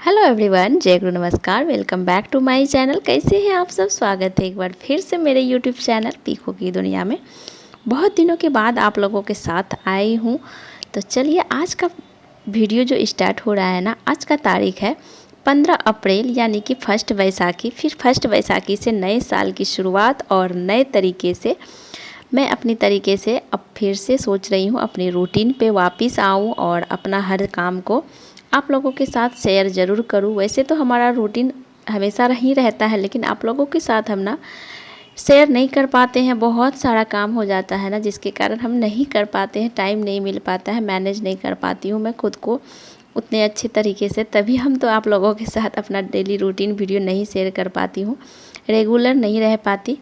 Hello everyone, जय गुरु नमस्कार। Welcome back to my channel. कैसे हैं आप सब? स्वागत है एक बार फिर से मेरे यूट्यूब चैनल पीको की दुनिया में। बहुत दिनों के बाद आप लोगों के साथ आई हूँ। तो चलिए आज का वीडियो जो स्टार्ट हो रहा है ना, आज का तारीख है 15 अप्रैल यानी कि फर्स्ट बैसाखी। फिर फर्स्ट बैसाखी से नए साल की शुरुआत और नए तरीके से मैं अपनी तरीके से अब फिर से सोच रही हूँ अपनी रूटीन पे वापस आऊँ और अपना हर काम को आप लोगों के साथ शेयर ज़रूर करूँ। वैसे तो हमारा रूटीन हमेशा ही रहता है, लेकिन आप लोगों के साथ हम ना शेयर नहीं कर पाते हैं। बहुत सारा काम हो जाता है ना, जिसके कारण हम नहीं कर पाते हैं, टाइम नहीं मिल पाता है, मैनेज नहीं कर पाती हूँ मैं खुद को उतने अच्छे तरीके से। तभी हम तो आप लोगों के साथ अपना डेली रूटीन वीडियो नहीं शेयर कर पाती हूँ, रेगुलर नहीं रह पाती।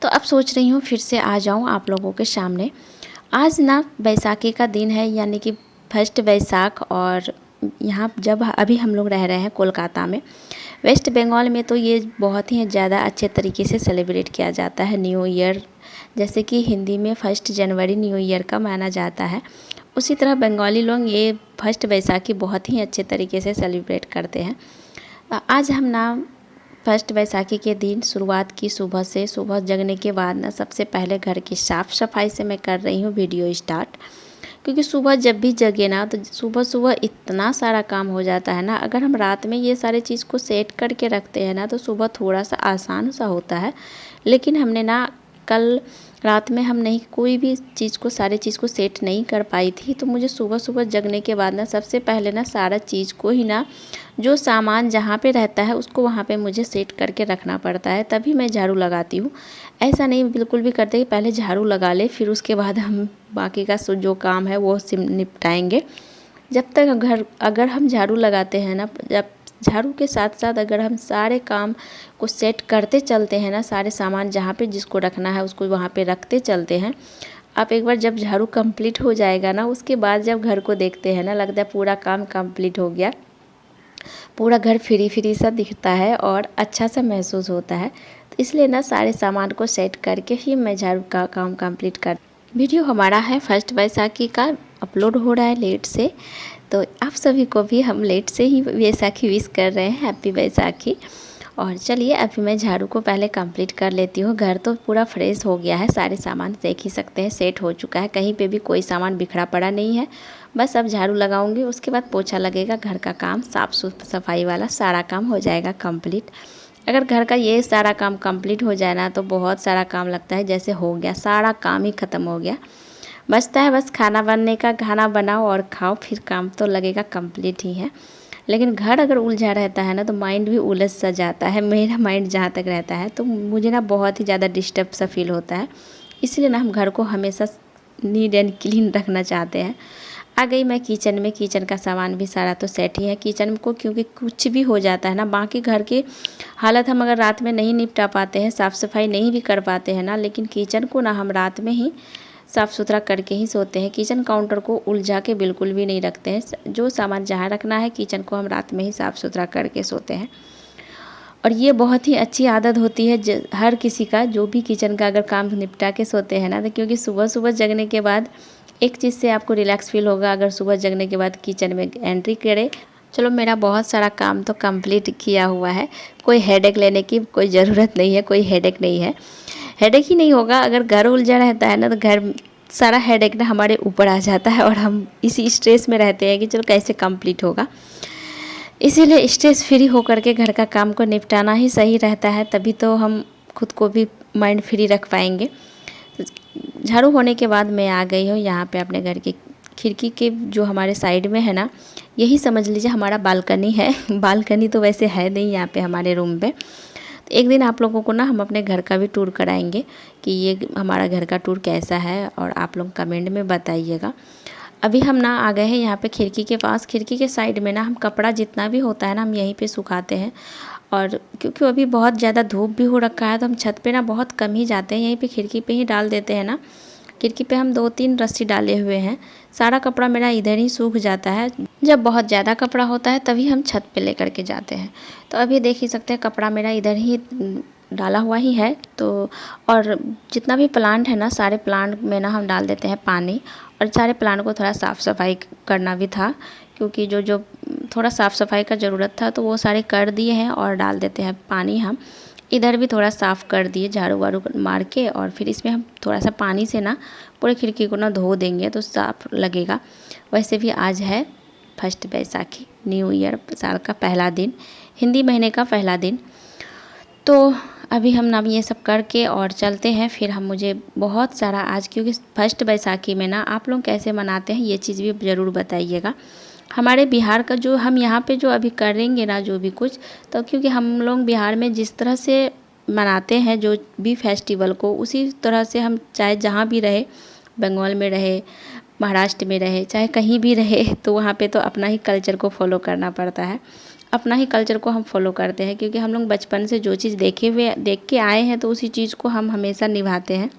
तो अब सोच रही हूँ फिर से आ जाऊँ आप लोगों के सामने। आज ना बैसाखी का दिन है, यानी कि फर्स्ट बैसाख। और यहाँ जब अभी हम लोग रह रहे हैं कोलकाता में, वेस्ट बंगाल में, तो ये बहुत ही ज़्यादा अच्छे तरीके से सेलिब्रेट किया जाता है न्यू ईयर। जैसे कि हिंदी में 1 जनवरी न्यू ईयर का माना जाता है, उसी तरह बंगाली लोग ये फर्स्ट बैसाखी बहुत ही अच्छे तरीके से सेलिब्रेट करते हैं। आज हम ना फर्स्ट बैसाखी के दिन शुरुआत की सुबह जगने के बाद ना सबसे पहले घर की साफ़ सफाई से मैं कर रही हूँ वीडियो स्टार्ट। क्योंकि सुबह जब भी जगे ना तो सुबह सुबह इतना सारा काम हो जाता है ना। अगर हम रात में ये सारे चीज़ को सेट करके रखते हैं ना तो सुबह थोड़ा सा आसान सा होता है। लेकिन हमने ना कल रात में हम नहीं कोई भी चीज़ को सारे चीज़ को सेट नहीं कर पाई थी। तो मुझे सुबह सुबह जगने के बाद ना सबसे पहले ना सारा चीज़ को ही ना, जो सामान जहाँ पे रहता है उसको वहाँ पे मुझे सेट करके रखना पड़ता है, तभी मैं झाड़ू लगाती हूँ। ऐसा नहीं बिल्कुल भी करते कि पहले झाड़ू लगा ले फिर उसके बाद हम बाकी का जो काम है वो निपटाएंगे। जब तक अगर हम झाड़ू लगाते हैं ना, जब झाड़ू के साथ साथ अगर हम सारे काम को सेट करते चलते हैं ना, सारे सामान जहाँ पे जिसको रखना है उसको वहाँ पे रखते चलते हैं। आप एक बार जब झाड़ू कंप्लीट हो जाएगा ना, उसके बाद जब घर को देखते हैं ना, लगता है पूरा काम कंप्लीट हो गया, पूरा घर फ्री फ्री सा दिखता है और अच्छा सा महसूस होता है। तो इसलिए ना सारे सामान को सेट करके ही मैं झाड़ू का काम कंप्लीट कर। वीडियो हमारा है फर्स्ट बैसाखी का, अपलोड हो रहा है लेट से, तो आप सभी को भी हम लेट से ही बैसाखी विश कर रहे हैं, हैप्पी बैसाखी। और चलिए अभी मैं झाड़ू को पहले कंप्लीट कर लेती हूँ। घर तो पूरा फ्रेश हो गया है, सारे सामान देख ही सकते हैं सेट हो चुका है, कहीं पे भी कोई सामान बिखरा पड़ा नहीं है। बस अब झाड़ू लगाऊंगी, उसके बाद पोछा लगेगा, घर का काम साफ़ सफाई वाला सारा काम हो जाएगा कंप्लीट। अगर घर का ये सारा काम कंप्लीट हो जाए ना तो बहुत सारा काम लगता है जैसे हो गया, सारा काम ही ख़त्म हो गया। बचता है बस खाना बनने का, खाना बनाओ और खाओ, फिर काम तो लगेगा कंप्लीट ही है। लेकिन घर अगर उलझा रहता है ना तो माइंड भी उलझ सा जाता है। मेरा माइंड जहाँ तक रहता है तो मुझे ना बहुत ही ज़्यादा डिस्टर्ब सा फील होता है। इसलिए ना हम घर को हमेशा नीट एंड क्लीन रखना चाहते हैं। आ गई मैं किचन में। किचन का सामान भी सारा तो सेट ही है किचन को, क्योंकि कुछ भी हो जाता है ना, बाकी घर की हालत हम अगर रात में नहीं निपटा पाते हैं, साफ़ सफाई नहीं भी कर पाते हैं ना, लेकिन किचन को ना हम रात में ही साफ़ सुथरा करके ही सोते हैं। किचन काउंटर को उलझा के बिल्कुल भी नहीं रखते हैं। जो सामान जहाँ रखना है किचन को हम रात में ही साफ़ सुथरा करके सोते हैं। और ये बहुत ही अच्छी आदत होती है हर किसी का, जो भी किचन का अगर काम निपटा के सोते हैं ना, तो क्योंकि सुबह सुबह जगने के बाद एक चीज़ से आपको रिलैक्स फील होगा। अगर सुबह जगने के बाद किचन में एंट्री करे, चलो मेरा बहुत सारा काम तो कंप्लीट किया हुआ है, कोई हेडेक लेने की कोई ज़रूरत नहीं है, कोई हेडेक नहीं है। हेडेक ही नहीं होगा अगर घर उलझा रहता है ना, तो घर सारा हेडेक ना हमारे ऊपर आ जाता है और हम इसी स्ट्रेस में रहते हैं कि चलो कैसे कंप्लीट होगा। इसीलिए स्ट्रेस फ्री होकर के घर का काम को निपटाना ही सही रहता है, तभी तो हम खुद को भी माइंड फ्री रख पाएंगे। झाड़ू होने के बाद मैं आ गई हूँ यहाँ पे अपने घर की खिड़की के जो हमारे साइड में है ना, यही समझ लीजिए हमारा बालकनी है। बालकनी तो वैसे है नहीं यहाँ पे हमारे रूम पे। तो एक दिन आप लोगों को ना हम अपने घर का भी टूर कराएंगे कि ये हमारा घर का टूर कैसा है, और आप लोग कमेंट में बताइएगा। अभी हम ना आ गए हैं यहाँ पे खिड़की के पास। खिड़की के साइड में ना हम कपड़ा जितना भी होता है ना हम यहीं पे सुखाते हैं। और क्योंकि अभी बहुत ज़्यादा धूप भी हो रखा है तो हम छत पे ना बहुत कम ही जाते हैं, यहीं पे खिड़की पे ही डाल देते हैं ना। खिड़की पे हम 2-3 रस्सी डाले हुए हैं, सारा कपड़ा मेरा इधर ही सूख जाता है। जब बहुत ज़्यादा कपड़ा होता है तभी हम छत पे लेकर के जाते हैं। तो अभी देख ही सकते हैं कपड़ा मेरा इधर ही डाला हुआ ही है। तो और जितना भी प्लांट है ना, सारे प्लांट में ना हम डाल देते हैं पानी, और सारे प्लांट को थोड़ा साफ़ सफाई करना भी था, क्योंकि जो जो थोड़ा साफ़ सफाई का ज़रूरत था तो वो सारे कर दिए हैं। और डाल देते हैं पानी हम। इधर भी थोड़ा साफ़ कर दिए झाड़ू वाड़ू मार के, और फिर इसमें हम थोड़ा सा पानी से ना पूरे खिड़की को ना धो देंगे तो साफ़ लगेगा। वैसे भी आज है फर्स्ट बैसाखी, न्यू ईयर, साल का पहला दिन, हिंदी महीने का पहला दिन। तो अभी हम ना ये सब करके और चलते हैं। फिर हम मुझे बहुत सारा आज, क्योंकि फर्स्ट बैसाखी में ना आप लोग कैसे मनाते हैं ये चीज़ भी ज़रूर बताइएगा। हमारे बिहार का जो हम यहाँ पे जो अभी करेंगे ना जो भी कुछ, तो क्योंकि हम लोग बिहार में जिस तरह से मनाते हैं जो भी फेस्टिवल को, उसी तरह से हम चाहे जहाँ भी रहे, बंगाल में रहे, महाराष्ट्र में रहे, चाहे कहीं भी रहे, तो वहाँ पे तो अपना ही कल्चर को फॉलो करना पड़ता है। अपना ही कल्चर को हम फॉलो करते हैं, क्योंकि हम लोग बचपन से जो चीज़ देख के आए हैं तो उसी चीज़ को हम हमेशा निभाते हैं।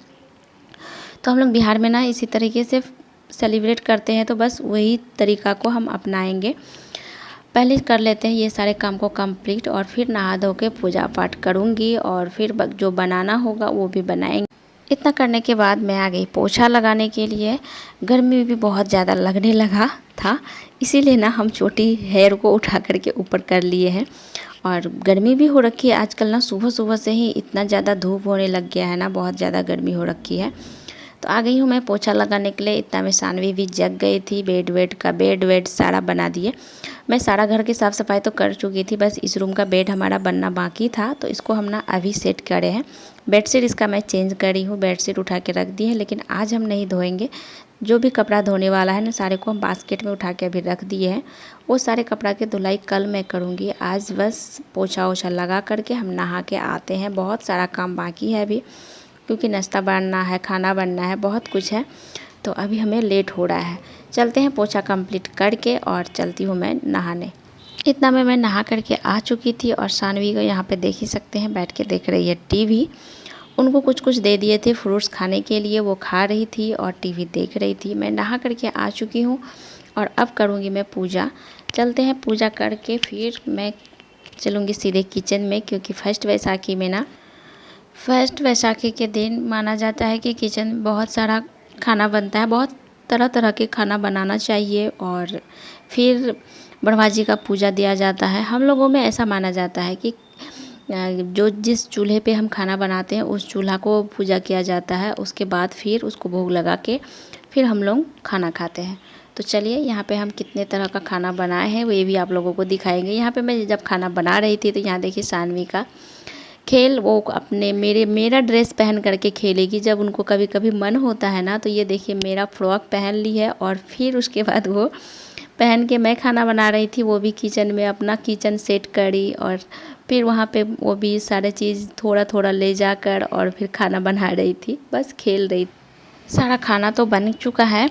तो हम लोग बिहार में ना इसी तरीके से सेलिब्रेट करते हैं, तो बस वही तरीका को हम अपनाएंगे। पहले कर लेते हैं ये सारे काम को कंप्लीट, और फिर नहा धो के पूजा पाठ करूँगी, और फिर जो बनाना होगा वो भी बनाएंगे। इतना करने के बाद मैं आ गई पोछा लगाने के लिए। गर्मी भी बहुत ज़्यादा लगने लगा था, इसीलिए ना हम छोटी हेयर को उठा करके ऊपर कर लिए हैं। और गर्मी भी हो रखी है आजकल ना, सुबह सुबह से ही इतना ज़्यादा धूप होने लग गया है ना, बहुत ज़्यादा गर्मी हो रखी है। तो आ गई हूँ मैं पोछा लगाने के लिए। इतना में सानवी भी जग गई थी। बेड वेड सारा बना दिए। मैं सारा घर की साफ़ सफाई तो कर चुकी थी, बस इस रूम का बेड हमारा बनना बाकी था, तो इसको हम ना अभी सेट करे हैं। बेडशीट इसका मैं चेंज करी हूँ, बेडशीट उठा के रख दी है, लेकिन आज हम नहीं धोएंगे। जो भी कपड़ा धोने वाला है ना सारे को हम बास्केट में उठा के अभी रख दिए हैं। वो सारे कपड़ा की धुलाई कल मैं करूँगी। आज बस पोछा ओछा लगा करके हम नहा के आते हैं। बहुत सारा काम बाकी है अभी, क्योंकि नाश्ता बनना है, खाना बनना है, बहुत कुछ है, तो अभी हमें लेट हो रहा है। चलते हैं पोछा कंप्लीट करके, और चलती हूँ मैं नहाने। इतना में मैं नहा करके आ चुकी थी, और सानवी को यहाँ पे देख ही सकते हैं बैठ के देख रही है टीवी। उनको कुछ कुछ दे दिए थे फ्रूट्स खाने के लिए, वो खा रही थी और टीवी देख रही थी। मैं नहा करके आ चुकी हूँ, और अब करूँगी मैं पूजा। चलते हैं, पूजा करके फिर मैं चलूँगी सीधे किचन में, क्योंकि फर्स्ट बैसाखी के दिन माना जाता है कि किचन में बहुत सारा खाना बनता है, बहुत तरह तरह के खाना बनाना चाहिए। और फिर ब्रह्मा जी का पूजा दिया जाता है। हम लोगों में ऐसा माना जाता है कि जो जिस चूल्हे पे हम खाना बनाते हैं उस चूल्हा को पूजा किया जाता है, उसके बाद फिर उसको भोग लगा के फिर हम लोग खाना खाते हैं। तो चलिए यहाँ पे हम कितने तरह का खाना बनाए हैं वो ये भी आप लोगों को दिखाएंगे। यहाँ पे मैं जब खाना बना रही थी तो यहाँ देखिए सानवी का खेल, वो अपने मेरा ड्रेस पहन करके खेलेगी। जब उनको कभी कभी मन होता है ना, तो ये देखिए मेरा फ्रॉक पहन ली है, और फिर उसके बाद वो पहन के, मैं खाना बना रही थी वो भी किचन में अपना किचन सेट करी, और फिर वहाँ पे वो भी सारे चीज़ थोड़ा थोड़ा ले जाकर और फिर खाना बना रही थी, बस खेल रही थी। सारा खाना तो बन चुका है।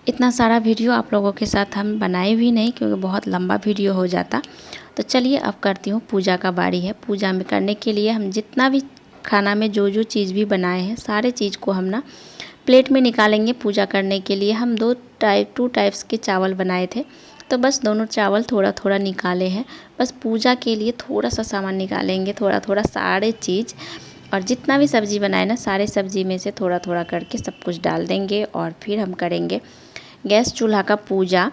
इतना सारा वीडियो आप लोगों के साथ हम बनाए भी नहीं, क्योंकि बहुत लंबा वीडियो हो जाता। तो चलिए अब करती हूँ, पूजा का बारी है। पूजा में करने के लिए हम जितना भी खाना में जो जो चीज़ भी बनाए हैं सारे चीज़ को हम ना प्लेट में निकालेंगे। पूजा करने के लिए हम टू टाइप्स के चावल बनाए थे, तो बस दोनों चावल थोड़ा थोड़ा निकाले हैं। बस पूजा के लिए थोड़ा सा सामान निकालेंगे, थोड़ा थोड़ा सारे चीज़, और जितना भी सब्ज़ी बनाए ना सारे सब्ज़ी में से थोड़ा थोड़ा करके सब कुछ डाल देंगे। और फिर हम करेंगे गैस चूल्हा का पूजा।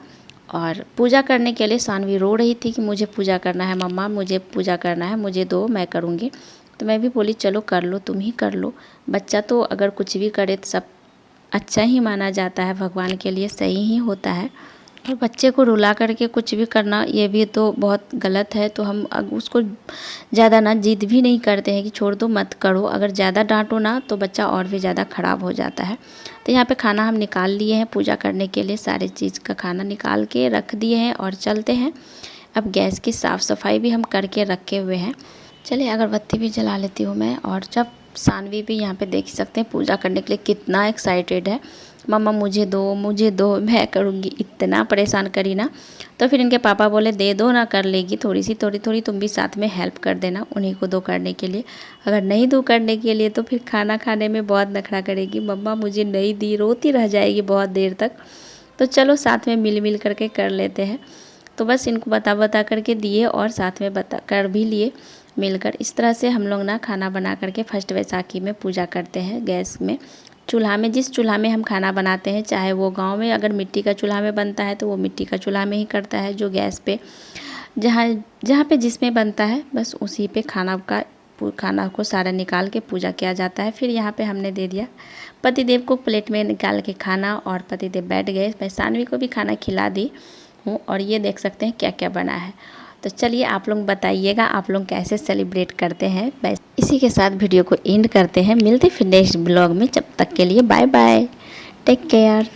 और पूजा करने के लिए सानवी रो रही थी कि मुझे पूजा करना है मम्मा, मुझे पूजा करना है, मुझे दो, मैं करूँगी। तो मैं भी बोली चलो कर लो, तुम ही कर लो। बच्चा तो अगर कुछ भी करे तो सब अच्छा ही माना जाता है, भगवान के लिए सही ही होता है। और बच्चे को रुला करके कुछ भी करना ये भी तो बहुत गलत है। तो हम उसको ज़्यादा ना जिद भी नहीं करते हैं कि छोड़ दो मत करो। अगर ज़्यादा डांटो ना तो बच्चा और भी ज़्यादा ख़राब हो जाता है। तो यहाँ पे खाना हम निकाल लिए हैं पूजा करने के लिए, सारे चीज़ का खाना निकाल के रख दिए हैं और चलते हैं। अब गैस की साफ़ सफाई भी हम करके रखे हुए हैं। चलिए अगरबत्ती भी जला लेती हूँ मैं। और जब सानवी भी यहाँ पे देख सकते हैं पूजा करने के लिए कितना एक्साइटेड है, मम्मा मुझे दो मैं करूँगी, इतना परेशान करी ना। तो फिर इनके पापा बोले दे दो ना, कर लेगी थोड़ी थोड़ी तुम भी साथ में हेल्प कर देना उन्हीं को दो करने के लिए। अगर नहीं दो करने के लिए तो फिर खाना खाने में बहुत नखरा करेगी, मम्मा मुझे नहीं दी, रोती रह जाएगी बहुत देर तक। तो चलो साथ में मिल करके कर लेते हैं। तो बस इनको बता करके दिए और साथ में बता कर भी लिए मिलकर। इस तरह से हम लोग ना खाना बना करके फर्स्ट बैसाखी में पूजा करते हैं गैस में चूल्हा में, जिस चूल्हा में हम खाना बनाते हैं, चाहे वो गांव में अगर मिट्टी का चूल्हा में बनता है तो वो मिट्टी का चूल्हा में ही करता है, जो गैस पे जहाँ जहाँ पे जिसमें बनता है बस उसी पे खाना को सारा निकाल के पूजा किया जाता है। फिर यहाँ पे हमने दे दिया पतिदेव को प्लेट में निकाल के खाना, और पतिदेव बैठ गए। मैं सानवी को भी खाना खिला दी हूँ, और ये देख सकते हैं क्या क्या बना है। तो चलिए आप लोग बताइएगा आप लोग कैसे सेलिब्रेट करते हैं। बस इसी के साथ वीडियो को एंड करते हैं, मिलते फिर नेक्स्ट ब्लॉग में। जब तक के लिए बाय बाय, टेक केयर।